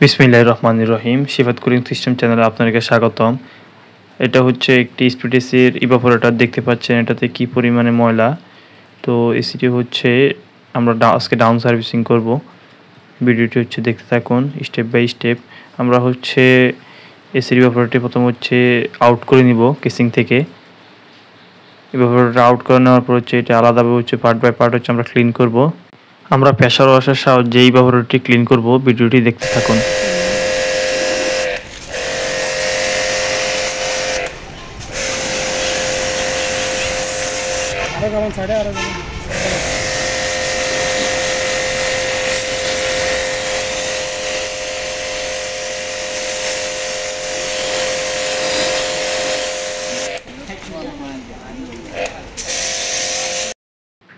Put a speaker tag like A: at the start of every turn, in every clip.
A: বিসমিল্লাহির রহমানির রহিম। সিফাত cooling system চ্যানেলে আপনাদেরকে স্বাগতম। এটা হচ্ছে একটি স্প্লিট এসির ইভাপোরেটর। দেখতে পাচ্ছেন এটাতে কি পরিমাণে ময়লা। তো এসিটি হচ্ছে আমরা আজকে ডাউন সার্ভিসিং করব। ভিডিওটি হচ্ছে দেখতে থাকুন স্টেপ বাই স্টেপ। আমরা হচ্ছে এসির ইভাপোরেটরটি প্রথম হচ্ছে আউট করে নিব কেসিং থেকে। ইভাপোরেটর আউট করে নেওয়ার পর হচ্ছে এটা আলাদাভাবে হচ্ছে পার্ট বাই পার্ট হচ্ছে আমরা ক্লিন করব। আমরা প্রেসার ওয়াশের সাহায্যে ইভাপোরেটরটি ক্লিন করব। ভিডিওটি দেখতে থাকুন।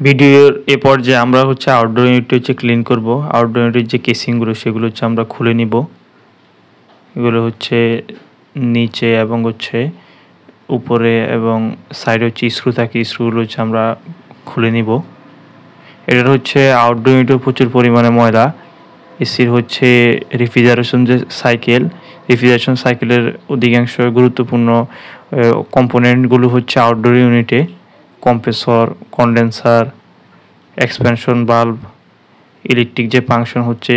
A: ভিডিওর এ পর্যায়ে আমরা হচ্ছে আউটডোর ইউনিটটি হচ্ছে ক্লিন করব। আউটডোর ইউনিটের যে কেসিংগুলো সেগুলো হচ্ছে আমরা খুলে নিব। এগুলো হচ্ছে নিচে এবং হচ্ছে উপরে এবং সাইডে হচ্ছে স্ক্রু থাকে, স্ক্রুগুলো হচ্ছে আমরা খুলে নিব। এটার হচ্ছে আউটডোর ইউনিটের প্রচুর পরিমাণে ময়লা। এসির হচ্ছে রেফ্রিজারেশন সাইকেলের অধিকাংশ গুরুত্বপূর্ণ কম্পোনেন্টগুলো হচ্ছে আউটডোর ইউনিটে। Compressor, condenser, expansion bulb, electric যে ফাংশন হচ্ছে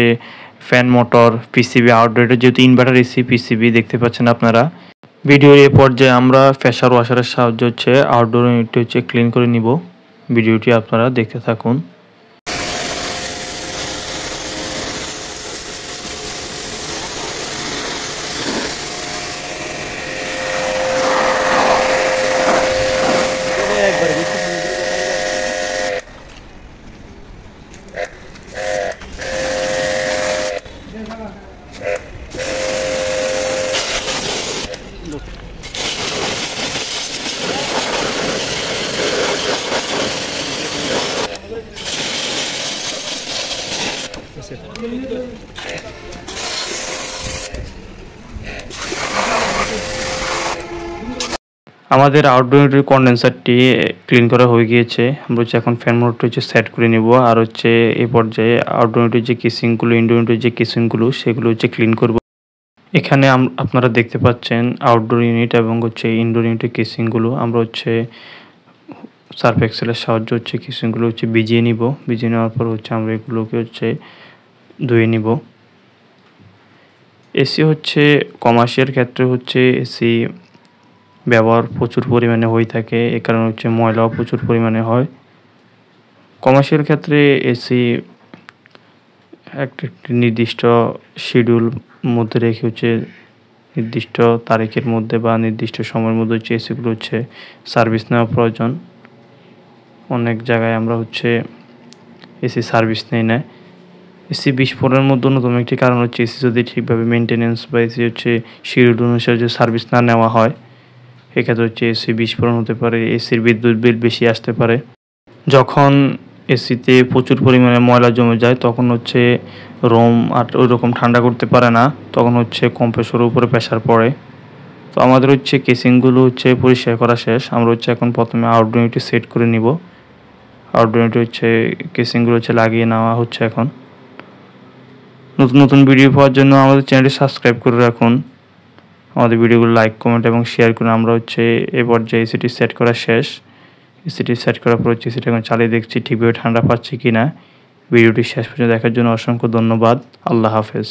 A: ফ্যান, মোটর, পিসিবি। আউটডোরে যেহেতু ইনভার্টার এসি, পিসিবি দেখতে পাচ্ছেন আপনারা। ভিডিওর এ পর্যায়ে আমরা প্রেসার ওয়াশারের সাহায্যে হচ্ছে আউটডোর ইউনিটটি হচ্ছে ক্লিন করে নিব। ভিডিওটি আপনারা দেখতে থাকুন। আমাদের আউটডোর ইউনিটের কন্ডেন্সারটি ক্লিন করা হয়ে গিয়েছে। আমরা হচ্ছে এখন ফ্যান মোটরটি হচ্ছে সেট করে নিব। আর হচ্ছে এই পর্যায়ে আউটডোর ইউনিটের যে কেসিংগুলো, ইনডোর ইউনিটের যে কেসিংগুলো সেগুলো হচ্ছে ক্লিন করব। এখানে আপনারা দেখতে পাচ্ছেন আউটডোর ইউনিট এবং হচ্ছে ইনডোর ইউনিটের কেসিংগুলো। আমরা হচ্ছে সার্ফ এক্সেলের সাহায্যে হচ্ছে কেসিংগুলো হচ্ছে ভিজিয়ে নিব। ভিজিয়ে নেওয়ার পর হচ্ছে আমরা এগুলোকে হচ্ছে ধুয়ে নিব। এসি হচ্ছে কমার্শিয়াল ক্ষেত্রে হচ্ছে এসি ব্যবহার প্রচুর পরিমাণে হয়ে থাকে। এ কারণে হচ্ছে ময়লাও প্রচুর পরিমাণে হয়। কমার্শিয়াল ক্ষেত্রে এসি একটি নির্দিষ্ট শিডিউল মধ্যে রেখে হচ্ছে নির্দিষ্ট তারিখের মধ্যে বা নির্দিষ্ট সময়ের মধ্যে হচ্ছে এসিগুলো হচ্ছে সার্ভিস নেওয়া প্রয়োজন। অনেক জায়গায় আমরা হচ্ছে এসি সার্ভিস নেই না। এসি বিস্ফোরণের মধ্যে অন্যতম একটি কারণ হচ্ছে এসি যদি ঠিকভাবে মেনটেনেন্স বা এসি হচ্ছে শিডিউল অনুসারে যে সার্ভিস না নেওয়া হয়, এক্ষেত্রে হচ্ছে এসি বিস্ফোরণ হতে পারে, এসির বিদ্যুৎ বিল বেশি আসতে পারে। যখন এসিতে প্রচুর পরিমাণে ময়লা জমে যায় তখন হচ্ছে রুম আর ওই রকম ঠান্ডা করতে পারে না, তখন হচ্ছে কম্প্রেসরের উপরে প্রেশার পড়ে। তো আমাদের হচ্ছে কেসিংগুলো হচ্ছে পরিষ্কার করা শেষ। আমরা হচ্ছে এখন প্রথমে আউটডোর ইউনিটটি সেট করে নিব। আউটডোর ইউনিটে হচ্ছে কেসিংগুলো হচ্ছে লাগিয়ে নেওয়া হচ্ছে এখন। নতুন নতুন ভিডিও পাওয়ার জন্য আমাদের চ্যানেলটি সাবস্ক্রাইব করে রাখুন। আমাদের ভিডিওগুলো লাইক, কমেন্ট এবং শেয়ার করুন। আমরা হচ্ছে এ পর্যায়ে এসিটি সেট করা শেষ। এসিটি সেট করার পর হচ্ছে এসিটি এখন চালিয়ে দেখছি ঠিকভাবে ঠান্ডা পাচ্ছে কি না। ভিডিওটি শেষ পর্যন্ত দেখার জন্য অসংখ্য ধন্যবাদ। আল্লাহ হাফেজ।